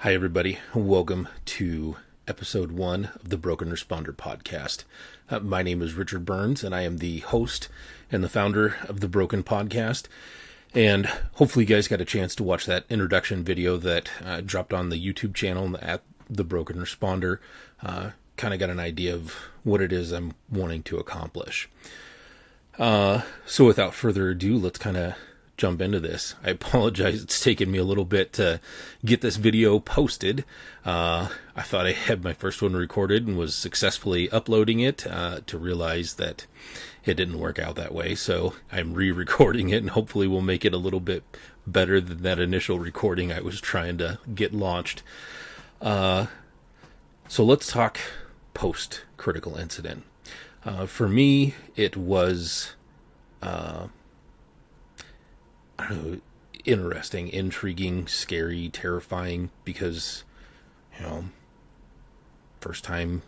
Hi, everybody. Welcome to episode 1 of the Broken Responder podcast. My name is Richard Burns, and I am the host and the founder of the Broken podcast. And hopefully you guys got a chance to watch that introduction video that dropped on the YouTube channel at the Broken Responder. Kind of got an idea of what it is I'm wanting to accomplish. So without further ado, let's kind of jump into this. I apologize. It's taken me a little bit to get this video posted. I thought I had my first one recorded and was successfully uploading it to realize that it didn't work out that way. So I'm re-recording it and hopefully we'll make it a little bit better than that initial recording I was trying to get launched. So let's talk post-critical incident. For me, it was I don't know, interesting, intriguing, scary, terrifying, because, first time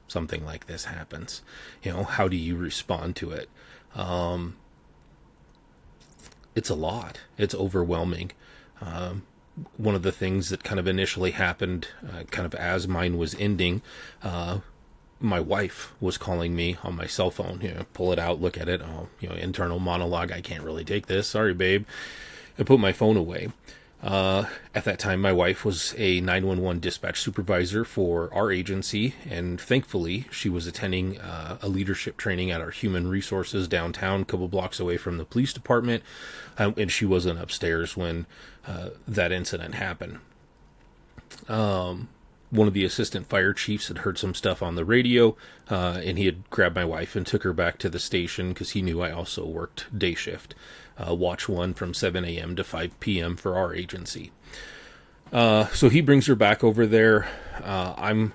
something like this happens, how do you respond to it? It's a lot. It's overwhelming. One of the things that kind of initially happened, kind of as mine was ending, my wife was calling me on my cell phone, pull it out, look at it. Oh, internal monologue. I can't really take this. Sorry, babe. I put my phone away. At that time, my wife was a 911 dispatch supervisor for our agency. And thankfully she was attending a leadership training at our human resources downtown, a couple blocks away from the police department. And she wasn't upstairs when that incident happened. One of the assistant fire chiefs had heard some stuff on the radio, and he had grabbed my wife and took her back to the station because he knew I also worked day shift, watch 1 from 7 a.m. to 5 p.m. for our agency. So he brings her back over there. I'm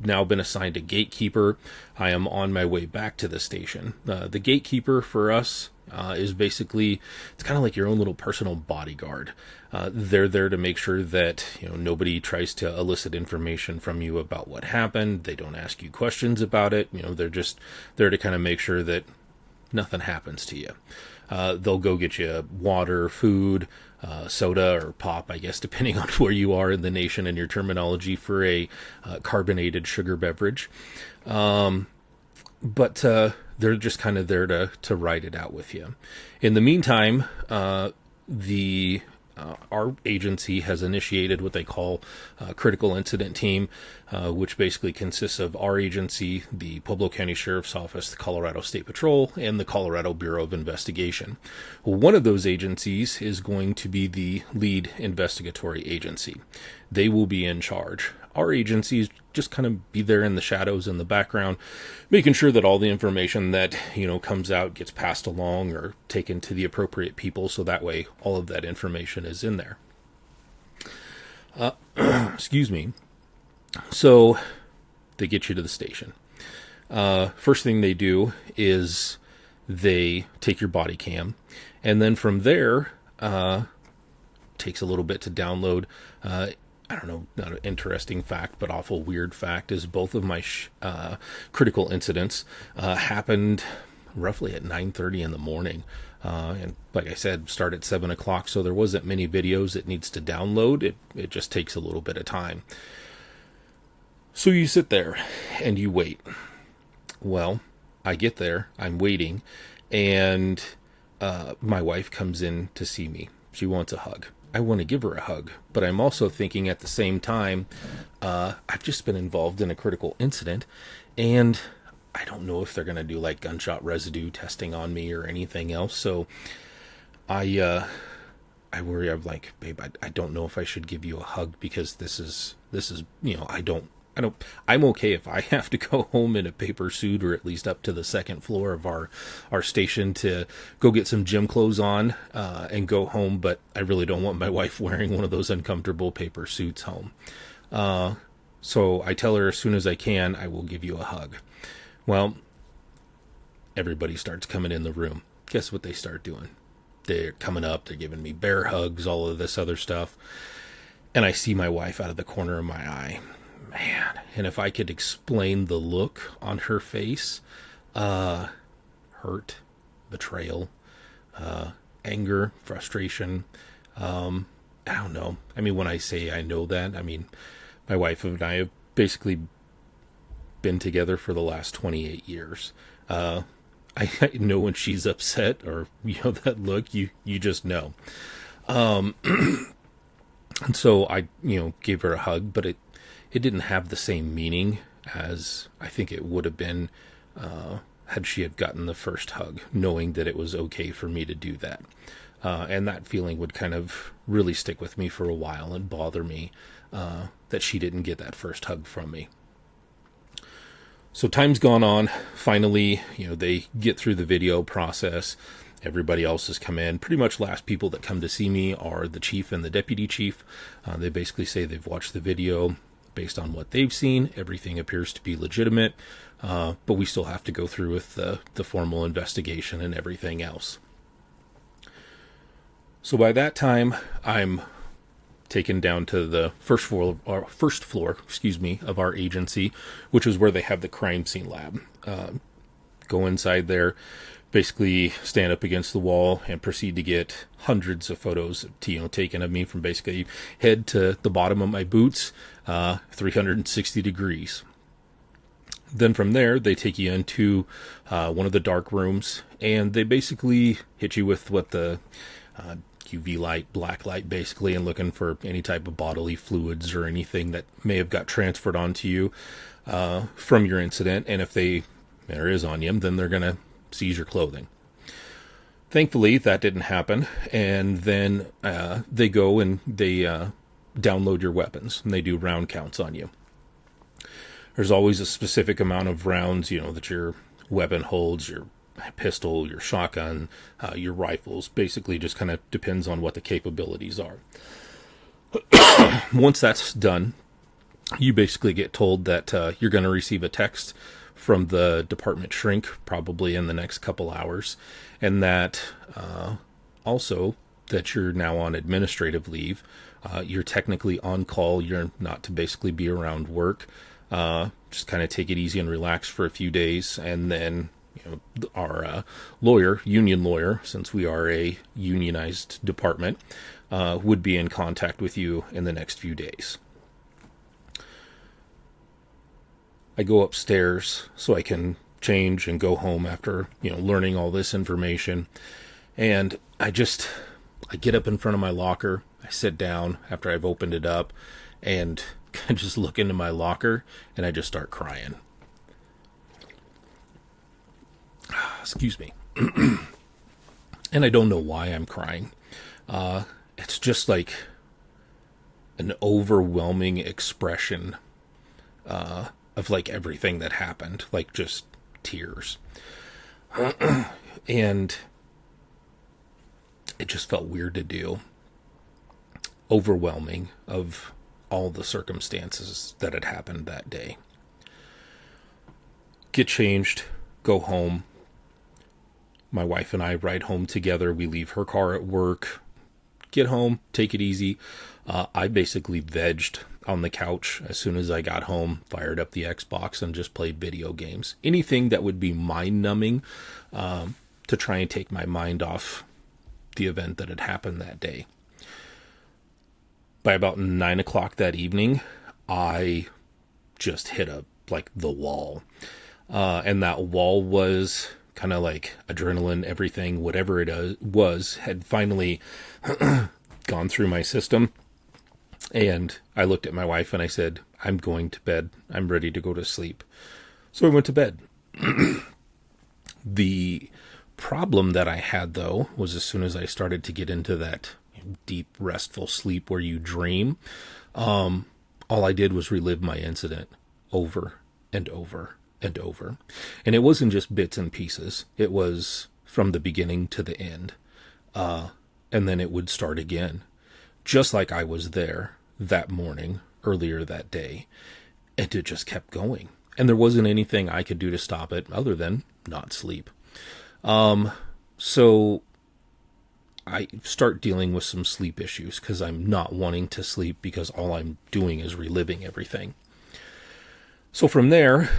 now been assigned a gatekeeper. I am on my way back to the station. The gatekeeper for us is basically, it's kind of like your own little personal bodyguard. They're there to make sure that nobody tries to elicit information from you about what happened. They don't ask you questions about it. They're just there to kind of make sure that nothing happens to you. They'll go get you water, food, soda or pop, I guess, depending on where you are in the nation and your terminology for a carbonated sugar beverage. But they're just kind of there to ride it out with you. In the meantime, our agency has initiated what they call a critical incident team, which basically consists of our agency, the Pueblo County Sheriff's Office, the Colorado State Patrol, and the Colorado Bureau of Investigation. One of those agencies is going to be the lead investigatory agency. They will be in charge. Our agencies just kind of be there in the shadows in the background, making sure that all the information that, comes out gets passed along or taken to the appropriate people. So that way all of that information is in there. Excuse me. So they get you to the station. First thing they do is they take your body cam. And then from there, takes a little bit to download, I don't know, not an interesting fact, but awful weird fact is both of my critical incidents happened roughly at 9:30 in the morning. And like I said, start at 7 o'clock, so there wasn't many videos it needs to download. It just takes a little bit of time. So you sit there and you wait. Well, I get there, I'm waiting, and my wife comes in to see me. She wants a hug. I want to give her a hug, but I'm also thinking at the same time, I've just been involved in a critical incident, and I don't know if they're going to do like gunshot residue testing on me or anything else. So I worry. I'm like, babe, I don't know if I should give you a hug because this is, I'm okay if I have to go home in a paper suit or at least up to the second floor of our station to go get some gym clothes on, and go home. But I really don't want my wife wearing one of those uncomfortable paper suits home. So I tell her as soon as I can, I will give you a hug. Well, everybody starts coming in the room. Guess what they start doing? They're coming up, they're giving me bear hugs, all of this other stuff. And I see my wife out of the corner of my eye. Man, and if I could explain the look on her face, hurt, betrayal, anger, frustration, I don't know. I mean, when I say I know that, I mean, my wife and I have basically been together for the last 28 years. I know when she's upset, or, that look, you just know. And so I, gave her a hug, but it didn't have the same meaning as I think it would have been, had she had gotten the first hug, knowing that it was okay for me to do that. And that feeling would kind of really stick with me for a while and bother me, that she didn't get that first hug from me. So time's gone on. Finally, they get through the video process. Everybody else has come in. Pretty much last people that come to see me are the chief and the deputy chief. They basically say they've watched the video. Based on what they've seen, everything appears to be legitimate, but we still have to go through with the formal investigation and everything else. So by that time, I'm taken down to the first floor, of our agency, which is where they have the crime scene lab. Go inside there, basically stand up against the wall, and proceed to get hundreds of photos, taken of me from basically head to the bottom of my boots, 360 degrees. Then from there, they take you into one of the dark rooms, and they basically hit you with what the UV light, black light, basically, and looking for any type of bodily fluids or anything that may have got transferred onto you from your incident. And if there is on you, then they're going to seize your clothing. Thankfully, that didn't happen. And then they go and they download your weapons, and they do round counts on you. There's always a specific amount of rounds, that your weapon holds, your pistol, your shotgun, your rifles. Basically just kind of depends on what the capabilities are. Once that's done, you basically get told that you're going to receive a text from the department shrink probably in the next couple hours, and that also that you're now on administrative leave. You're technically on call. You're not to basically be around work. Just kind of take it easy and relax for a few days, and then our union lawyer, since we are a unionized department, would be in contact with you in the next few days. I go upstairs so I can change and go home after, learning all this information. And I get up in front of my locker. I sit down after I've opened it up, and I just look into my locker, and I just start crying. Excuse me. And I don't know why I'm crying. It's just like an overwhelming expression of like everything that happened, like just tears. And it just felt weird to do. Overwhelming of all the circumstances that had happened that day. Get changed, go home. My wife and I ride home together. We leave her car at work, get home, take it easy. I basically vegged on the couch as soon as I got home, fired up the Xbox, and just played video games. Anything that would be mind-numbing to try and take my mind off the event that had happened that day. By about 9 o'clock that evening, I just hit the wall. And that wall was kind of like adrenaline, everything, whatever it was, had finally gone through my system. And I looked at my wife and I said, I'm going to bed. I'm ready to go to sleep. So I went to bed. The problem that I had, though, was as soon as I started to get into that deep, restful sleep where you dream, all I did was relive my incident over and over and over. And it wasn't just bits and pieces. It was from the beginning to the end. And then it would start again, just like I was there that morning, earlier that day. And it just kept going. And there wasn't anything I could do to stop it other than not sleep. So I start dealing with some sleep issues because I'm not wanting to sleep because all I'm doing is reliving everything. So from there,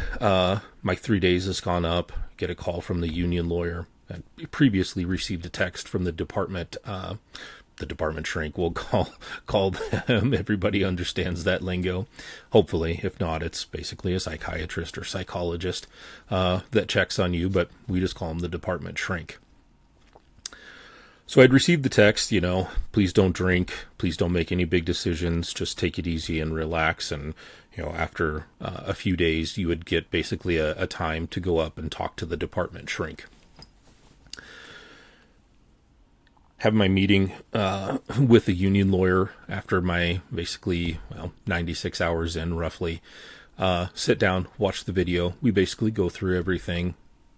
my 3 days has gone up, get a call from the union lawyer. I previously received a text from the department the department shrink, we'll call them. Everybody understands that lingo, hopefully. If not, it's basically a psychiatrist or psychologist that checks on you, but we just call them the department shrink. So I'd received the text, please don't drink, please don't make any big decisions, just take it easy and relax. And after a few days, you would get basically a time to go up and talk to the department shrink. Have my meeting with the union lawyer after my 96 hours in roughly. Sit down, watch the video. We basically go through everything,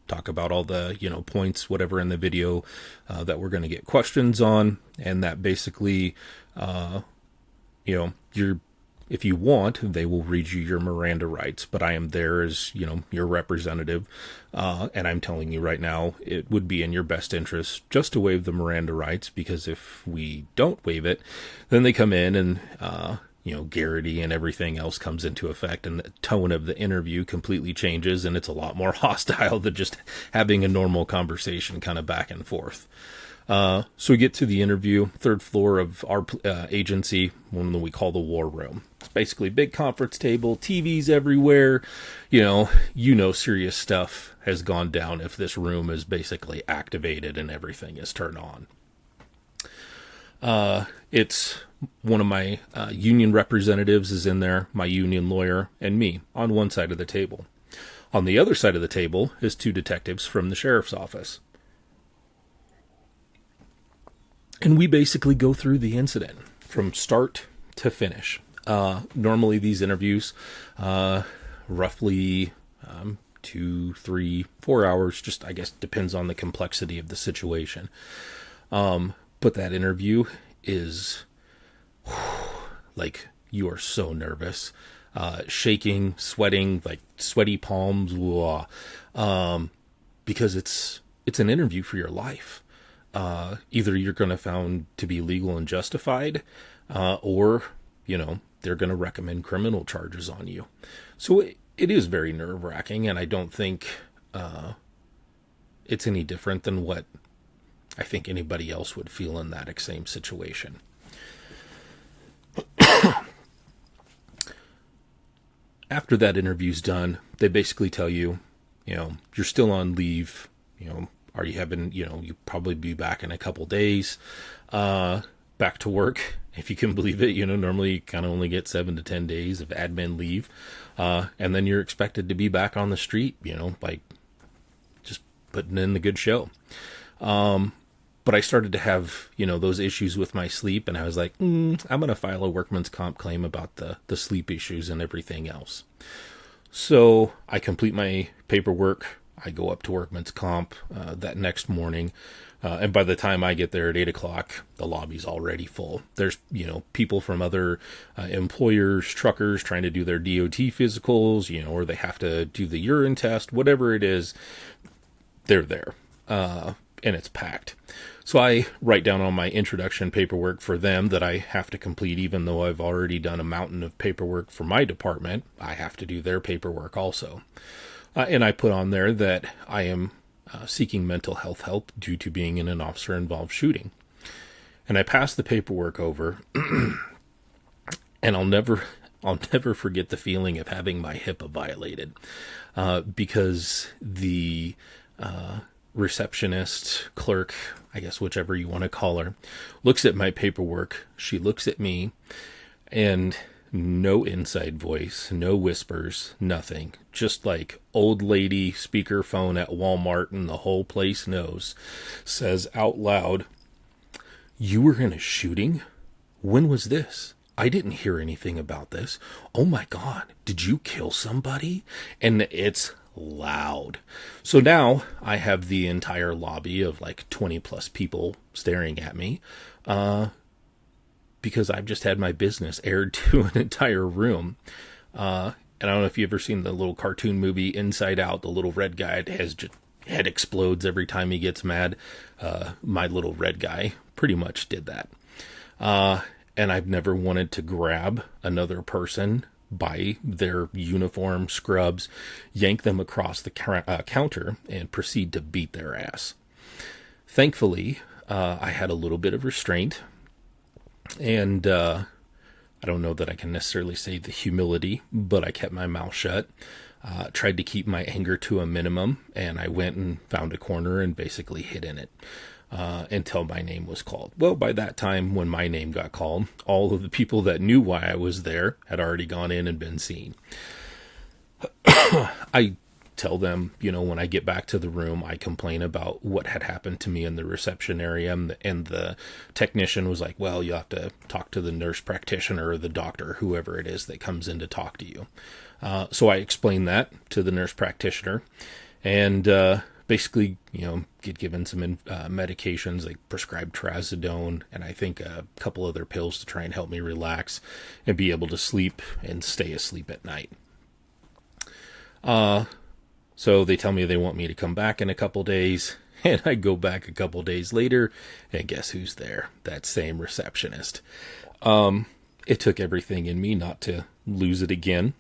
talk about all the points, whatever in the video that we're going to get questions on, and that basically, if you want, they will read you your Miranda rights, but I am there as, your representative. And I'm telling you right now, it would be in your best interest just to waive the Miranda rights, because if we don't waive it, then they come in and, Garrity and everything else comes into effect, and the tone of the interview completely changes, and it's a lot more hostile than just having a normal conversation kind of back and forth. So we get to the interview, third floor of our agency, one that we call the war room. It's basically a big conference table, TVs everywhere. Serious stuff has gone down if this room is basically activated and everything is turned on. It's one of my union representatives is in there, my union lawyer, and me on one side of the table. On the other side of the table is two detectives from the sheriff's office. And we basically go through the incident from start to finish. Normally these interviews, roughly 2, 3, 4 hours, just I guess depends on the complexity of the situation. But that interview is like you are so nervous, shaking, sweating, like sweaty palms, because it's an interview for your life. Either you're going to found to be legal and justified, or, they're going to recommend criminal charges on you. So it is very nerve-wracking, and I don't think it's any different than what I think anybody else would feel in that same situation. After that interview's done, they basically tell you, you're still on leave, are you having, you probably be back in a couple days, back to work. If you can believe it, normally you kind of only get 7 to 10 days of admin leave. And then you're expected to be back on the street, like just putting in the good show. But I started to have, those issues with my sleep, and I was like, I'm going to file a workman's comp claim about the sleep issues and everything else. So I complete my paperwork. I go up to workman's comp that next morning. And by the time I get there at 8 o'clock, the lobby's already full. There's, people from other employers, truckers trying to do their DOT physicals, or they have to do the urine test, whatever it is, they're there. And it's packed. So I write down on my introduction paperwork for them that I have to complete, even though I've already done a mountain of paperwork for my department. I have to do their paperwork also. And I put on there that I am seeking mental health help due to being in an officer-involved shooting. And I passed the paperwork over, and I'll never forget the feeling of having my HIPAA violated, because the receptionist, clerk, I guess whichever you want to call her, looks at my paperwork. She looks at me, and no inside voice, no whispers, nothing. Just like old lady speakerphone at Walmart and the whole place knows, says out loud, "You were in a shooting? When was this? I didn't hear anything about this. Oh my God, did you kill somebody?" And it's loud. So now I have the entire lobby of like 20 plus people staring at me, because I've just had my business aired to an entire room. And I don't know if you've ever seen the little cartoon movie Inside Out, the little red guy has just head explodes every time he gets mad. My little red guy pretty much did that. And I've never wanted to grab another person by their uniform, scrubs, yank them across the counter, and proceed to beat their ass. Thankfully, I had a little bit of restraint, And I don't know that I can necessarily say the humility, but I kept my mouth shut. Tried to keep my anger to a minimum, and I went and found a corner and basically hid in it until my name was called. Well, by that time, when my name got called, all of the people that knew why I was there had already gone in and been seen. I tell them, when I get back to the room, I complain about what had happened to me in the reception area, and the technician was like, well, you have to talk to the nurse practitioner or the doctor, whoever it is that comes in to talk to you. So I explained that to the nurse practitioner, and basically, get given some medications, like prescribed trazodone, and I think a couple other pills to try and help me relax and be able to sleep and stay asleep at night. So they tell me they want me to come back in a couple days, and I go back a couple days later, and guess who's there? That same receptionist. It took everything in me not to lose it again.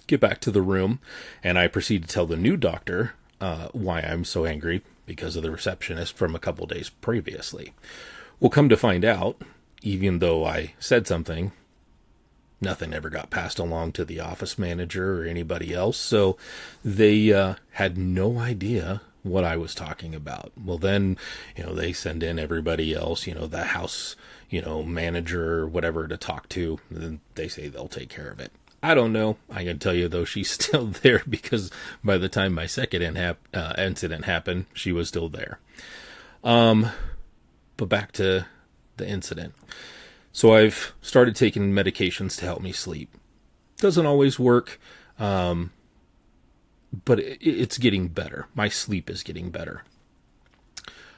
Get back to the room, and I proceed to tell the new doctor why I'm so angry because of the receptionist from a couple days previously. Well, come to find out, even though I said something, nothing ever got passed along to the office manager or anybody else, so they had no idea what I was talking about. Well, then, they send in everybody else, the house, manager or whatever to talk to, and then they say they'll take care of it. I don't know. I can tell you, though, she's still there because by the time my second incident happened, she was still there. But back to the incident. So I've started taking medications to help me sleep. Doesn't always work, but it's getting better. My sleep is getting better.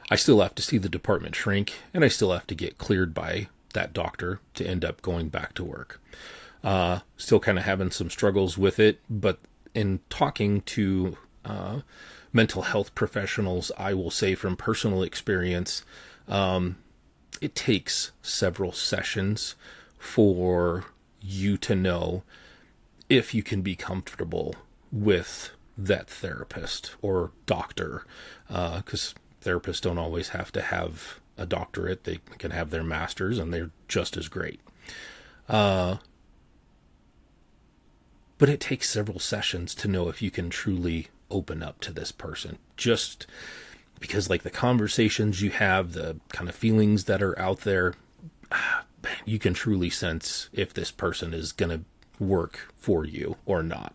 I still have to see the department shrink, and I still have to get cleared by that doctor to end up going back to work. Still kind of having some struggles with it, but in talking to mental health professionals, I will say from personal experience, it takes several sessions for you to know if you can be comfortable with that therapist or doctor, because therapists don't always have to have a doctorate. They can have their master's, and they're just as great. But it takes several sessions to know if you can truly open up to this person. Just because, like, the conversations you have, the kind of feelings that are out there, you can truly sense if this person is going to work for you or not.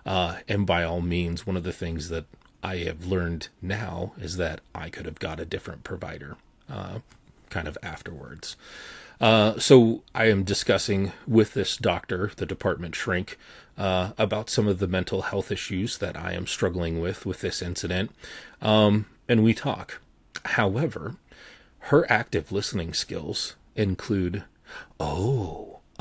And by all means, one of the things that I have learned now is that I could have got a different provider kind of afterwards. So I am discussing with this doctor, the department shrink, about some of the mental health issues that I am struggling with this incident. And we talk. However, her active listening skills include, how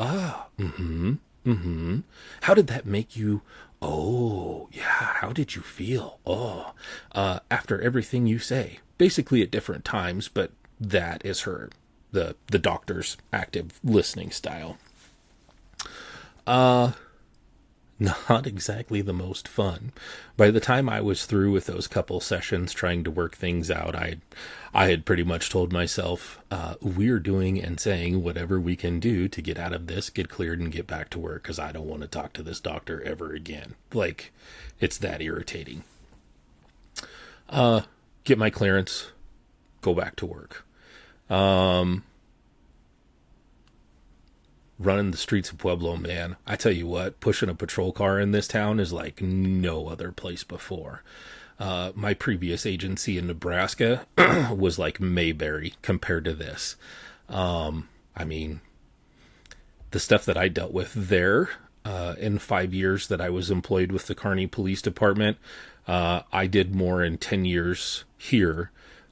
did that make you? Oh, yeah, how did you feel? After everything you say, basically at different times, but that is her, the doctor's active listening style. Not exactly the most fun. By the time I was through with those couple sessions trying to work things out, I had pretty much told myself, we're doing and saying whatever we can do to get out of this, get cleared, and get back to work, because I don't want to talk to this doctor ever again. Like, it's that irritating. Get my clearance, go back to work. Running the streets of Pueblo, man, I tell you what, pushing a patrol car in this town is like no other place before. My previous agency in Nebraska was like Mayberry compared to this. I mean, the stuff that I dealt with there in 5 years that I was employed with the Kearney Police Department, I did more in 10 years here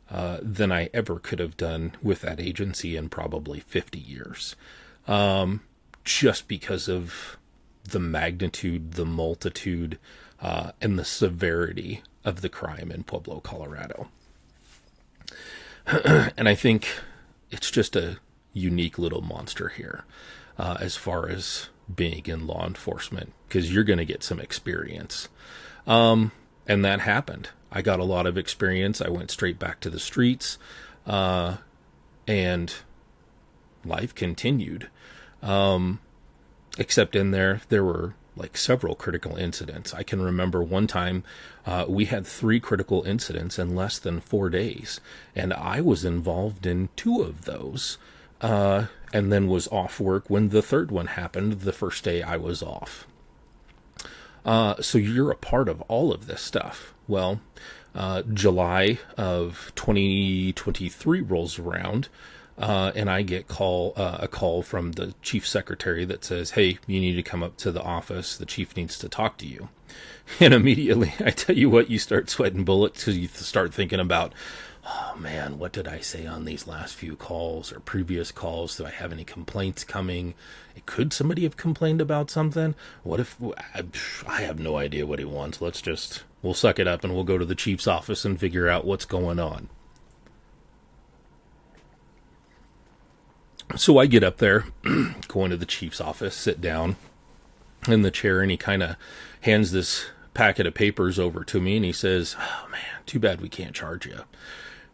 than I ever could have done with that agency in probably 50 years. Just because of the magnitude, the multitude, and the severity of the crime in Pueblo, Colorado. And I think it's just a unique little monster here, as far as being in law enforcement, because you're going to get some experience. And that happened. I got a lot of experience. I went straight back to the streets, and life continued. Except in there were like several critical incidents. I can remember one time we had 3 critical incidents in less than 4 days, and I was involved in 2 of those, and then was off work when the third one happened the first day I was off. So you're a part of all of this stuff. Well, July of 2023 rolls around, and I get a call from the chief secretary that says, "Hey, you need to come up to the office. The chief needs to talk to you." And immediately, I tell you what, you start sweating bullets because you start thinking about, oh man, what did I say on these last few calls or previous calls? Do I have any complaints coming? Could somebody have complained about something? What if I have no idea what he wants? We'll suck it up and we'll go to the chief's office and figure out what's going on. So I get up there, go into the chief's office, sit down in the chair, and he kind of hands this packet of papers over to me, and he says, "Oh man, too bad we can't charge you."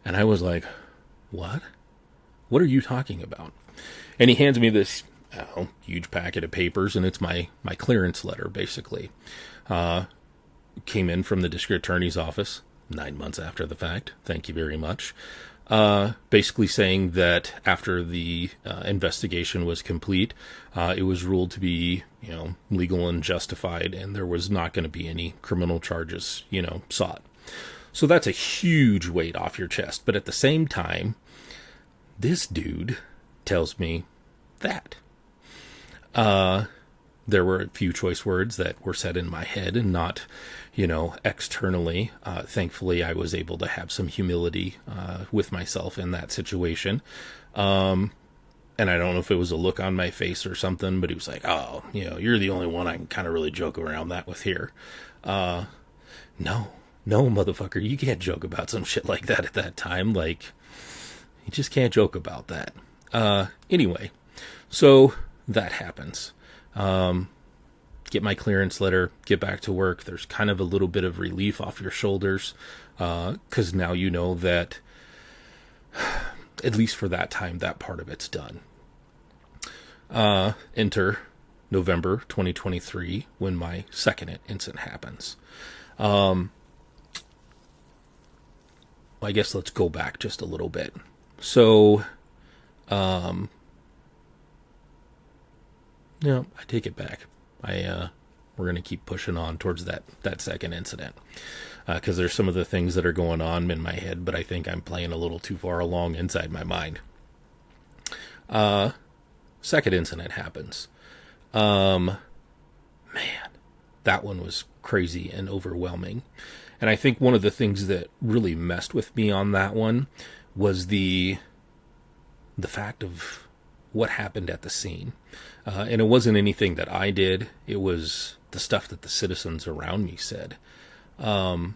And I was like, "What? What are you talking about?" And he hands me this huge packet of papers, and it's my clearance letter, basically. Came in from the district attorney's office 9 months after the fact. Thank you very much. Basically saying that after the investigation was complete, it was ruled to be, legal and justified, and there was not going to be any criminal charges, sought. So that's a huge weight off your chest. But at the same time, this dude tells me that. There were a few choice words that were said in my head and not, externally. Thankfully, I was able to have some humility with myself in that situation. And I don't know if it was a look on my face or something, but he was like, "Oh, you're the only one I can kind of really joke around that with here." No, motherfucker, you can't joke about some shit like that at that time. Like, you just can't joke about that. Anyway, so that happens. Get my clearance letter, get back to work. There's kind of a little bit of relief off your shoulders, because now you know that, at least for that time, that part of it's done. Enter November 2023, when my second incident happens. I guess let's go back just a little bit. So, I take it back. We're going to keep pushing on towards that second incident, because there's some of the things that are going on in my head, but I think I'm playing a little too far along inside my mind. Second incident happens. Man, that one was crazy and overwhelming. And I think one of the things that really messed with me on that one was the fact of what happened at the scene. And it wasn't anything that I did. It was the stuff that the citizens around me said. It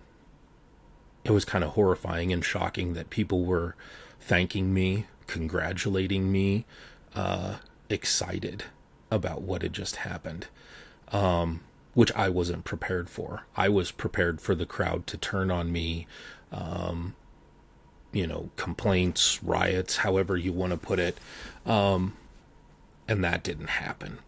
was kind of horrifying and shocking that people were thanking me, congratulating me, excited about what had just happened, which I wasn't prepared for. I was prepared for the crowd to turn on me, complaints, riots, however you want to put it. And that didn't happen.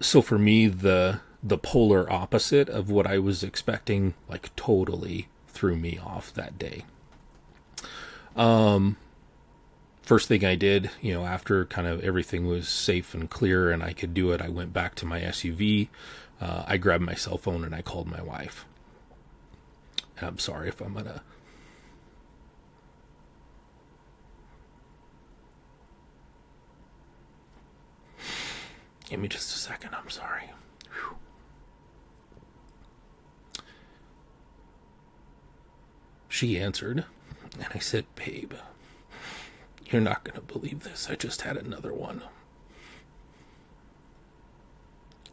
So for me, the polar opposite of what I was expecting, like, totally threw me off that day. First thing I did, after kind of everything was safe and clear and I could do it, I went back to my SUV. I grabbed my cell phone and I called my wife. And I'm sorry if I'm gonna... Give me just a second, I'm sorry. Whew. She answered, and I said, "Babe, you're not going to believe this. I just had another one."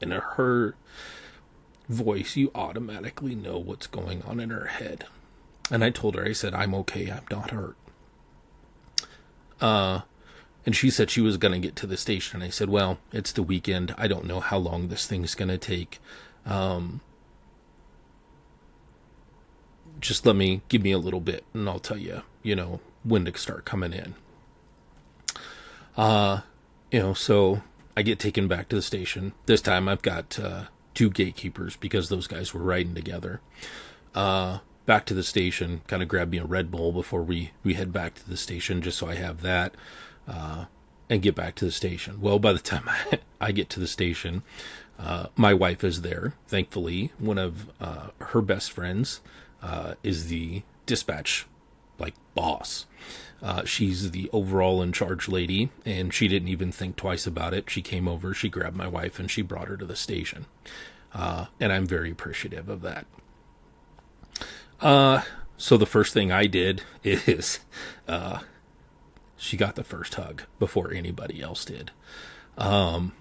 In her voice, you automatically know what's going on in her head. And I told her, I said, "I'm okay, I'm not hurt." And she said she was going to get to the station. I said, "Well, it's the weekend. I don't know how long this thing's going to take. Just give me a little bit, and I'll tell you, when to start coming in." So I get taken back to the station. This time I've got two gatekeepers because those guys were riding together. Back to the station, kind of grab me a Red Bull before we head back to the station, just so I have that, and get back to the station. Well, by the time I get to the station, my wife is there. Thankfully, one of her best friends is the dispatch boss. She's the overall in charge lady, and she didn't even think twice about it. She came over, she grabbed my wife, and she brought her to the station. And I'm very appreciative of that. So the first thing I did is she got the first hug before anybody else did. And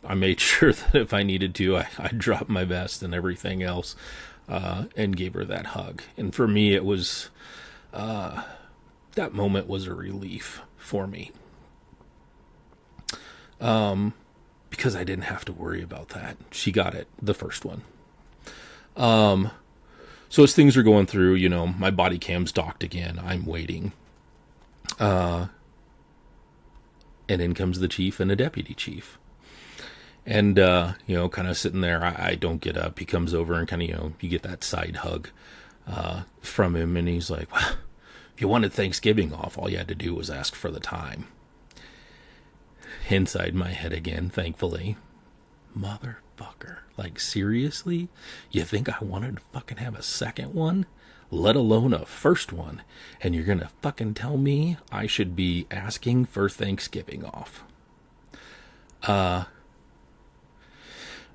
I made sure that if I needed to, I dropped my vest and everything else and gave her that hug. And for me, it was... that moment was a relief for me. Because I didn't have to worry about that. She got it, the first one. So as things are going through, my body cam's docked again. I'm waiting. And in comes the chief and a deputy chief. And, kind of sitting there, I don't get up. He comes over and kind of, you get that side hug from him. And he's like, well, if you wanted Thanksgiving off, all you had to do was ask for the time. Inside my head again, thankfully. Motherfucker. Seriously? You think I wanted to fucking have a second one? Let alone a first one. And you're gonna fucking tell me I should be asking for Thanksgiving off.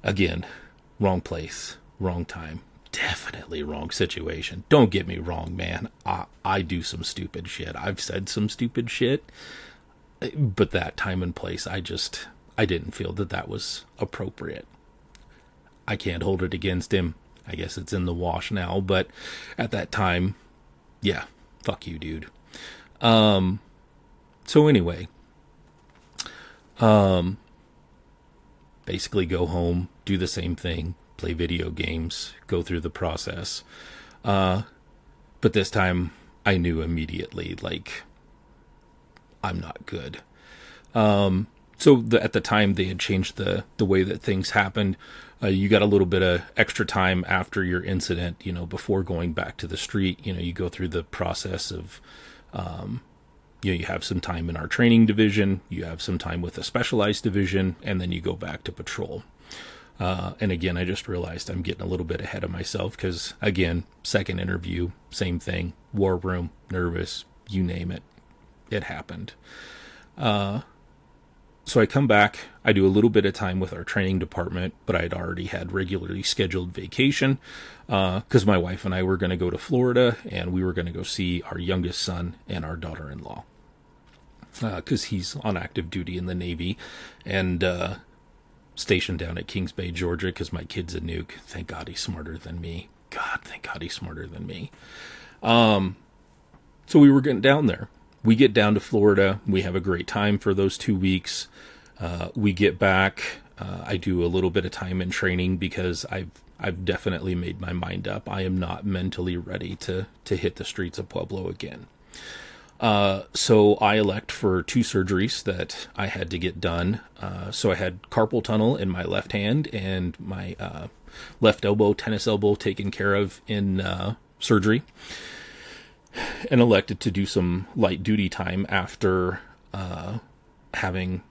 Again, wrong place, wrong time. Definitely wrong situation. Don't get me wrong, man. I do some stupid shit. I've said some stupid shit. But that time and place, I didn't feel that was appropriate. I can't hold it against him. I guess it's in the wash now. But at that time, yeah, fuck you, dude. So anyway, basically go home, do the same thing, play video games, go through the process. But this time I knew immediately, I'm not good. So at the time they had changed the way that things happened. You got a little bit of extra time after your incident, before going back to the street. You go through the process of, you have some time in our training division, you have some time with a specialized division, and then you go back to patrol. And again, I just realized I'm getting a little bit ahead of myself because, again, second interview, same thing, war room, nervous, you name it. It happened. So I come back, I do a little bit of time with our training department, but I'd already had regularly scheduled vacation because my wife and I were going to go to Florida and we were going to go see our youngest son and our daughter-in-law because he's on active duty in the Navy and stationed down at Kings Bay, Georgia, because my kid's a nuke. Thank God he's smarter than me. God, thank God he's smarter than me. So we were getting down there. We get down to Florida. We have a great time for those 2 weeks. We get back. I do a little bit of time in training because I've definitely made my mind up. I am not mentally ready to hit the streets of Pueblo again. So I elect for 2 surgeries that I had to get done. So I had carpal tunnel in my left hand and my left elbow, tennis elbow, taken care of in surgery. And elected to do some light duty time after having,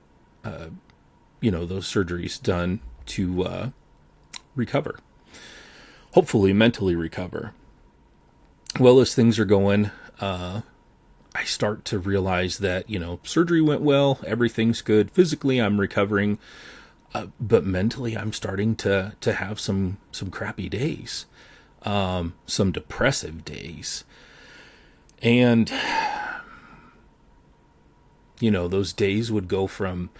those surgeries done to recover. Hopefully mentally recover. Well, as things are going, I start to realize that, surgery went well, everything's good. Physically, I'm recovering, but mentally, I'm starting to have some crappy days, some depressive days. And, those days would go from,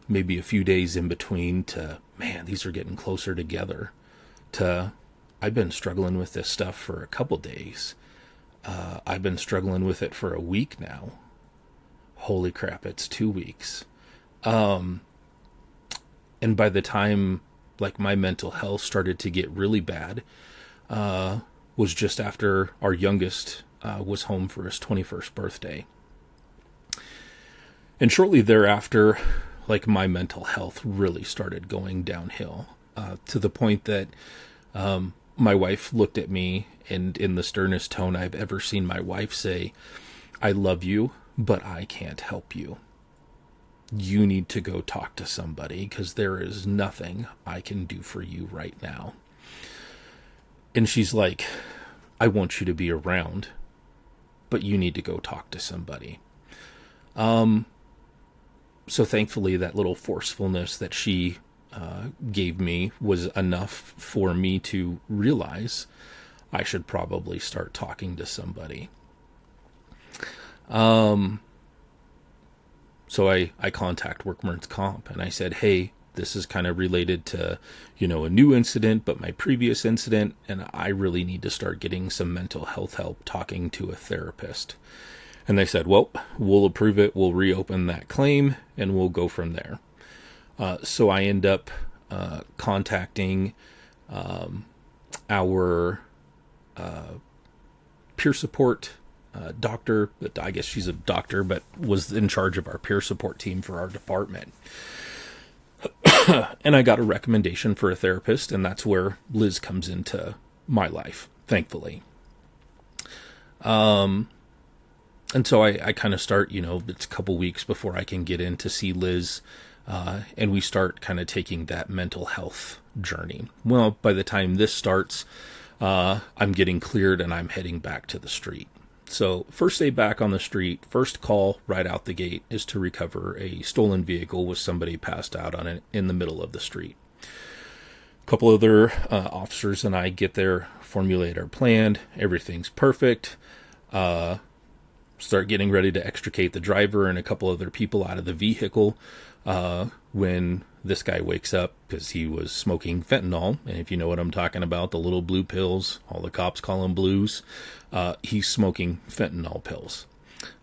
maybe a few days in between to, man, these are getting closer together, to, I've been struggling with this stuff for a couple days. I've been struggling with it for a week now. Holy crap, it's 2 weeks. And by the time, my mental health started to get really bad, was just after our youngest was home for his 21st birthday. And shortly thereafter, like, my mental health really started going downhill, to the point that my wife looked at me, and in the sternest tone I've ever seen my wife say, "I love you, but I can't help you. You need to go talk to somebody because there is nothing I can do for you right now." And she's like, "I want you to be around, but you need to go talk to somebody." So thankfully, that little forcefulness that she gave me was enough for me to realize I should probably start talking to somebody. So I contact Workmen's Comp, and I said, "Hey, this is kind of related to, a new incident, but my previous incident, and I really need to start getting some mental health help talking to a therapist." And they said, "Well, we'll approve it, we'll reopen that claim, and we'll go from there." So I end up contacting our peer support doctor. I guess she's a doctor, but was in charge of our peer support team for our department. And I got a recommendation for a therapist, and that's where Liz comes into my life, thankfully. And so I kind of start, it's a couple weeks before I can get in to see Liz, and we start kind of taking that mental health journey. Well, by the time this starts, I'm getting cleared and I'm heading back to the street. So first day back on the street, first call right out the gate is to recover a stolen vehicle with somebody passed out on it in the middle of the street. A couple other officers and I get there, formulate our plan. Everything's perfect. Start getting ready to extricate the driver and a couple other people out of the vehicle when this guy wakes up because he was smoking fentanyl. And if you know what I'm talking about, the little blue pills, all the cops call them blues, he's smoking fentanyl pills.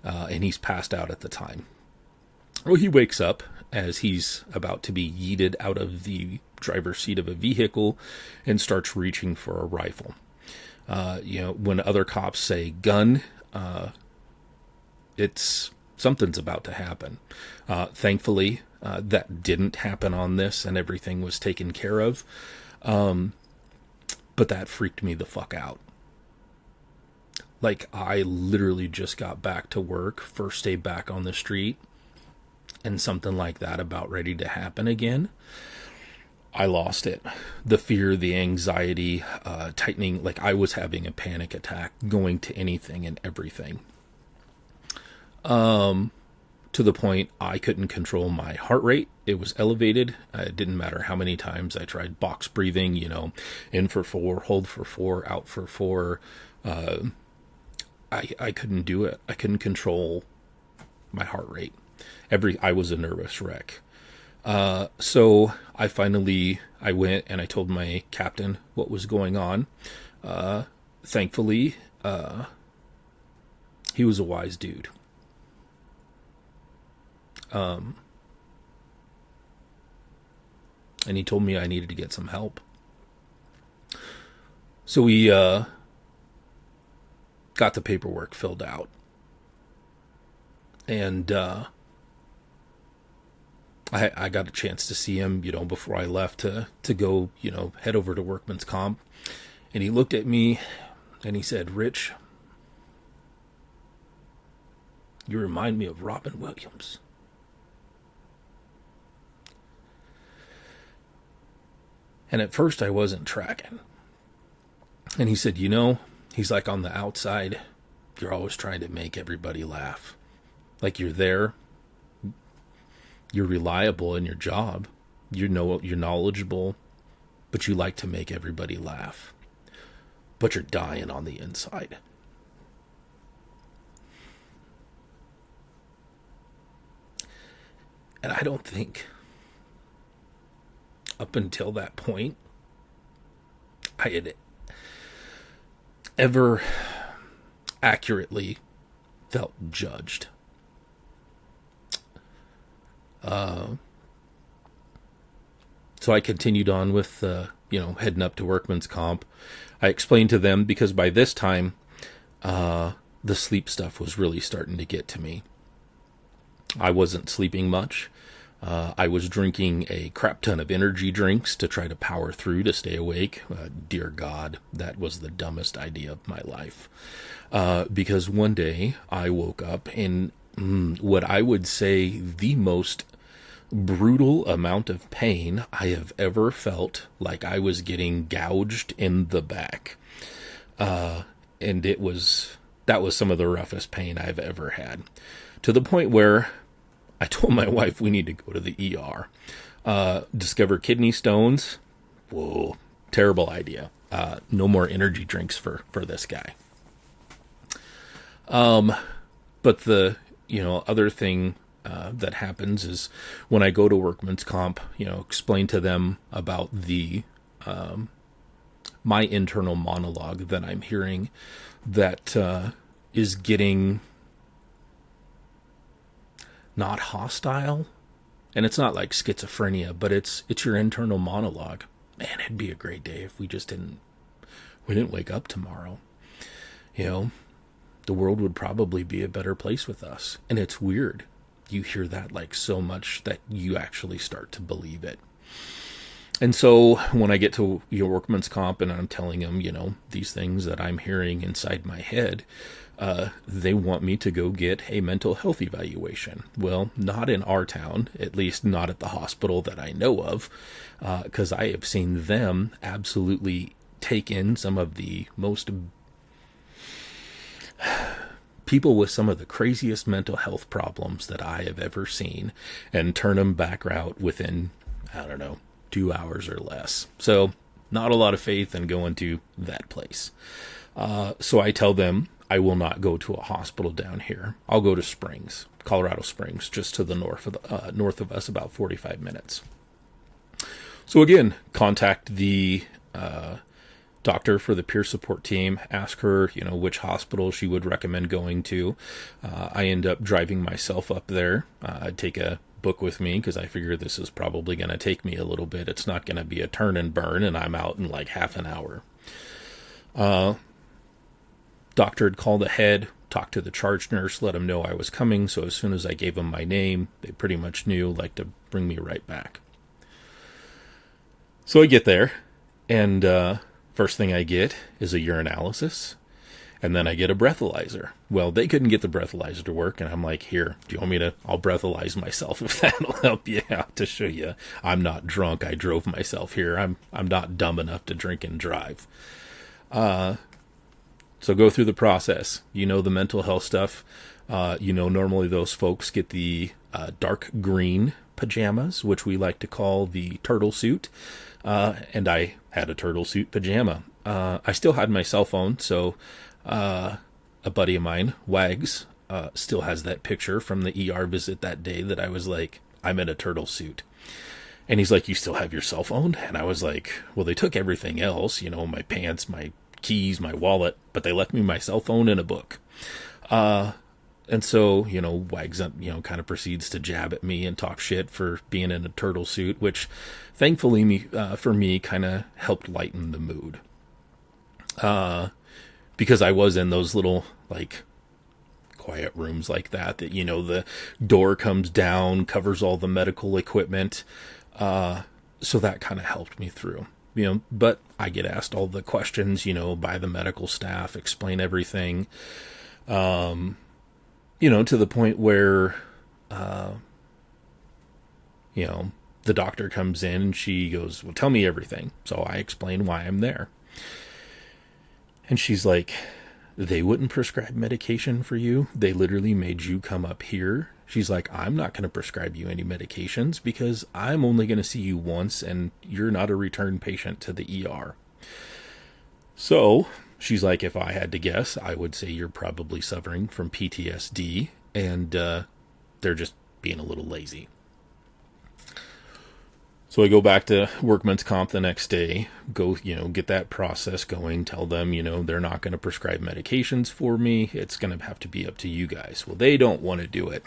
And he's passed out at the time. Well, he wakes up as he's about to be yeeted out of the driver's seat of a vehicle and starts reaching for a rifle. When other cops say gun, it's something's about to happen. Thankfully, that didn't happen on this, and everything was taken care of. But that freaked me the fuck out. Like, I literally just got back to work, first day back on the street, and something like that about ready to happen again. I lost it. The fear, the anxiety, tightening, like I was having a panic attack, going to anything and everything. To the point I couldn't control my heart rate. It was elevated. It didn't matter how many times I tried box breathing, in for 4, hold for 4, out for 4. I couldn't do it. I couldn't control my heart rate. I was a nervous wreck. So I went and I told my captain what was going on. Thankfully, he was a wise dude. And he told me I needed to get some help. So we got the paperwork filled out. And I got a chance to see him, before I left to go, head over to Workmen's Comp. And he looked at me and he said, "Rich, you remind me of Robin Williams." And at first I wasn't tracking. And he said, he's like, on the outside, you're always trying to make everybody laugh. Like, you're there. You're reliable in your job. You're knowledgeable, but you like to make everybody laugh. But you're dying on the inside. And I don't think up until that point I had ever accurately felt judged. So I continued on with, heading up to Workmen's Comp. I explained to them, because by this time, the sleep stuff was really starting to get to me. I wasn't sleeping much. I was drinking a crap ton of energy drinks to try to power through to stay awake. Dear God, that was the dumbest idea of my life. Because one day I woke up in what I would say the most brutal amount of pain I have ever felt, like I was getting gouged in the back. And that was some of the roughest pain I've ever had. To the point where I told my wife we need to go to the ER. Discover kidney stones. Whoa, terrible idea. No more energy drinks for this guy. But the, other thing that happens is when I go to workman's comp, explain to them about the my internal monologue that I'm hearing that is getting not hostile, and it's not like schizophrenia, but it's your internal monologue. Man, it'd be a great day if we didn't wake up tomorrow. The world would probably be a better place with us. And it's weird. You hear that like so much that you actually start to believe it. And so when I get to workman's comp and I'm telling them, these things that I'm hearing inside my head, they want me to go get a mental health evaluation. Well, not in our town, at least not at the hospital that I know of, because I have seen them absolutely take in some of the most people with some of the craziest mental health problems that I have ever seen and turn them back out within, 2 hours or less. So not a lot of faith in going to that place. So I tell them I will not go to a hospital down here. I'll go to Springs, Colorado Springs, just to the north of us, about 45 minutes. So again, contact the doctor for the peer support team, ask her, which hospital she would recommend going to. I end up driving myself up there. I'd take a book with me because I figure this is probably going to take me a little bit. It's not going to be a turn and burn and I'm out in like half an hour. Doctor had called ahead, talked to the charge nurse, let him know I was coming. So as soon as I gave them my name, they pretty much knew, like, to bring me right back. So I get there, and first thing I get is a urinalysis, and then I get a breathalyzer. Well, they couldn't get the breathalyzer to work, and I'm like, here, do you want me to? I'll breathalyze myself if that'll help you out, to show you I'm not drunk. I drove myself here. I'm not dumb enough to drink and drive. So go through the process. The mental health stuff. Normally those folks get the dark green pajamas, which we like to call the turtle suit. And I had a turtle suit pajama. I still had my cell phone, so a buddy of mine, Wags, still has that picture from the ER visit that day that I was like, I'm in a turtle suit. And he's like, you still have your cell phone? And I was like, well, they took everything else, my pants, my keys, my wallet, but they left me my cell phone and a book. And so, Wags up, kind of proceeds to jab at me and talk shit for being in a turtle suit, which thankfully for me kind of helped lighten the mood. Because I was in those little, like, quiet rooms like that, the door comes down, covers all the medical equipment. So that kind of helped me through. But I get asked all the questions, by the medical staff, explain everything, to the point where, the doctor comes in and she goes, well, tell me everything. So I explain why I'm there. And she's like, they wouldn't prescribe medication for you. They literally made you come up here. She's like, I'm not going to prescribe you any medications because I'm only going to see you once and you're not a return patient to the ER. So she's like, if I had to guess, I would say you're probably suffering from PTSD and they're just being a little lazy. So I go back to workman's comp the next day, go, get that process going, tell them, they're not going to prescribe medications for me. It's going to have to be up to you guys. Well, they don't want to do it.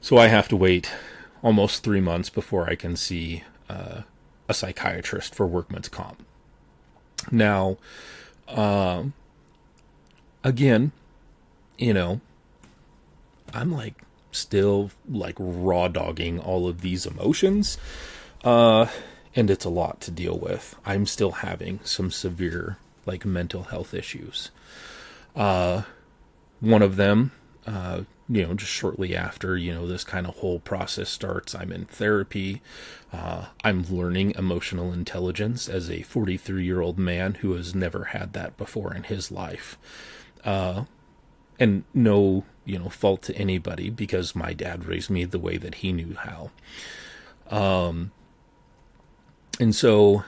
So I have to wait almost 3 months before I can see a psychiatrist for workman's comp. Now, again, I'm like still like raw dogging all of these emotions. And it's a lot to deal with. I'm still having some severe like mental health issues. One of them, just shortly after, this kind of whole process starts, I'm in therapy. I'm learning emotional intelligence as a 43-year-old man who has never had that before in his life. And no, fault to anybody, because my dad raised me the way that he knew how. And so,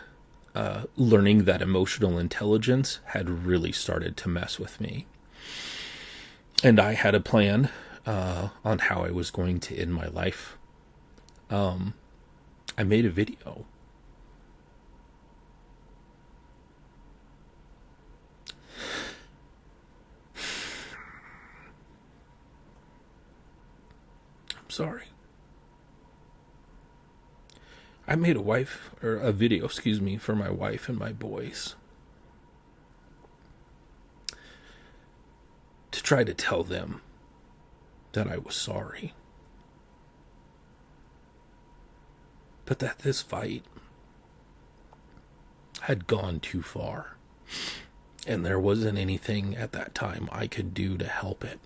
learning that emotional intelligence had really started to mess with me. And I had a plan on how I was going to end my life. I made a video. I'm sorry. I made a video, for my wife and my boys, to try to tell them that I was sorry. But that this fight had gone too far, and there wasn't anything at that time I could do to help it.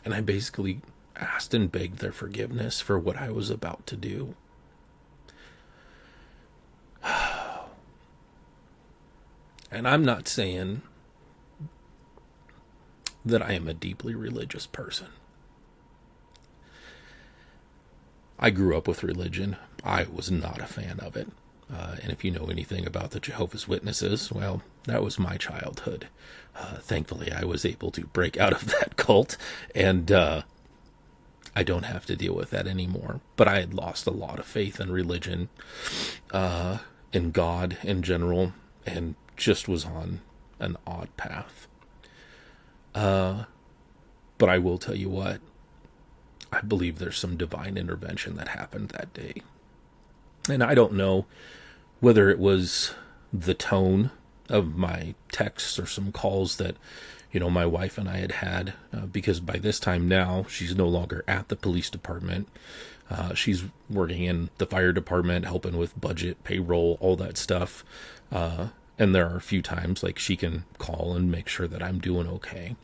And I basically asked and begged their forgiveness for what I was about to do. And I'm not saying that I am a deeply religious person. I grew up with religion. I was not a fan of it. And if you know anything about the Jehovah's Witnesses, well, that was my childhood. Thankfully, I was able to break out of that cult, and I don't have to deal with that anymore. But I had lost a lot of faith in religion, in God in general, and just was on an odd path. But I will tell you what, I believe there's some divine intervention that happened that day. And I don't know whether it was the tone of my texts or some calls that, my wife and I had, because by this time now, she's no longer at the police department. She's working in the fire department, helping with budget, payroll, all that stuff. And there are a few times like she can call and make sure that I'm doing okay.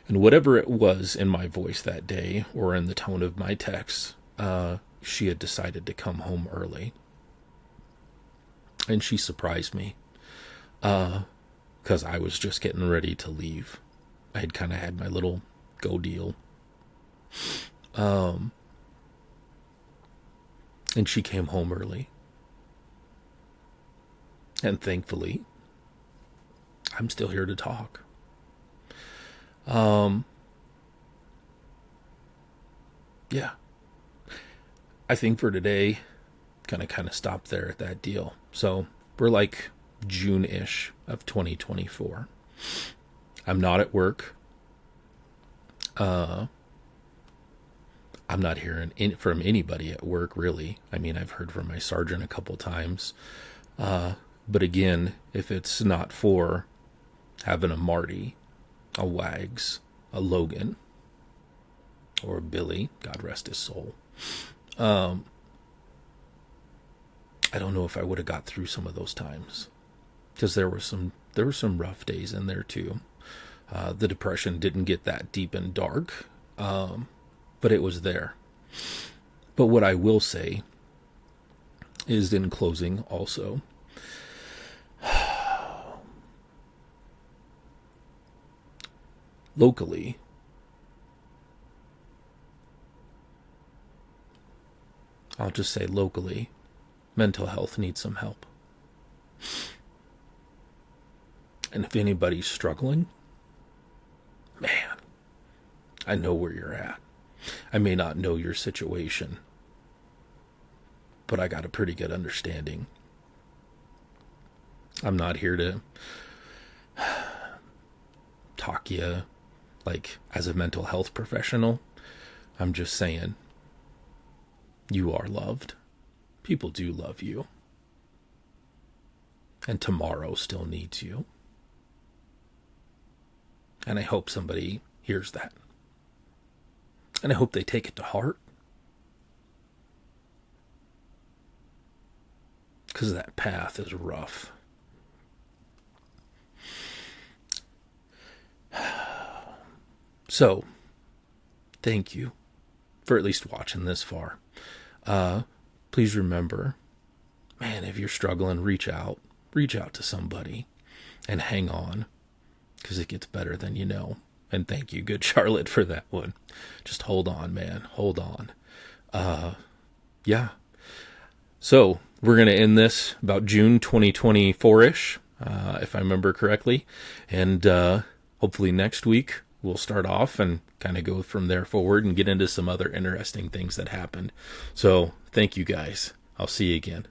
And whatever it was in my voice that day, or in the tone of my texts, she had decided to come home early. And she surprised me, because I was just getting ready to leave. I had kind of had my little go deal. And she came home early. And thankfully, I'm still here to talk. Yeah. I think for today, gonna kind of stop there at that deal. So we're like June-ish of 2024. I'm not at work. I'm not hearing from anybody at work, really. I mean, I've heard from my sergeant a couple times. But again, if it's not for having a Marty, a Wags, a Logan, or a Billy, God rest his soul, I don't know if I would have got through some of those times, because there were some rough days in there too. The depression didn't get that deep and dark, but it was there. But what I will say is, in closing, also, locally, I'll just say locally, mental health needs some help. And if anybody's struggling, man, I know where you're at. I may not know your situation, but I got a pretty good understanding. I'm not here to talk you like as a mental health professional. I'm just saying, you are loved. People do love you. And tomorrow still needs you. And I hope somebody hears that. And I hope they take it to heart. Because that path is rough. So, thank you for at least watching this far. Please remember, man, if you're struggling, reach out to somebody and hang on, because it gets better than you know. And thank you, Good Charlotte, for that one. Just hold on, man. Hold on. Yeah. So we're going to end this about June 2024-ish, if I remember correctly. And hopefully next week we'll start off and kind of go from there forward and get into some other interesting things that happened. So thank you, guys. I'll see you again.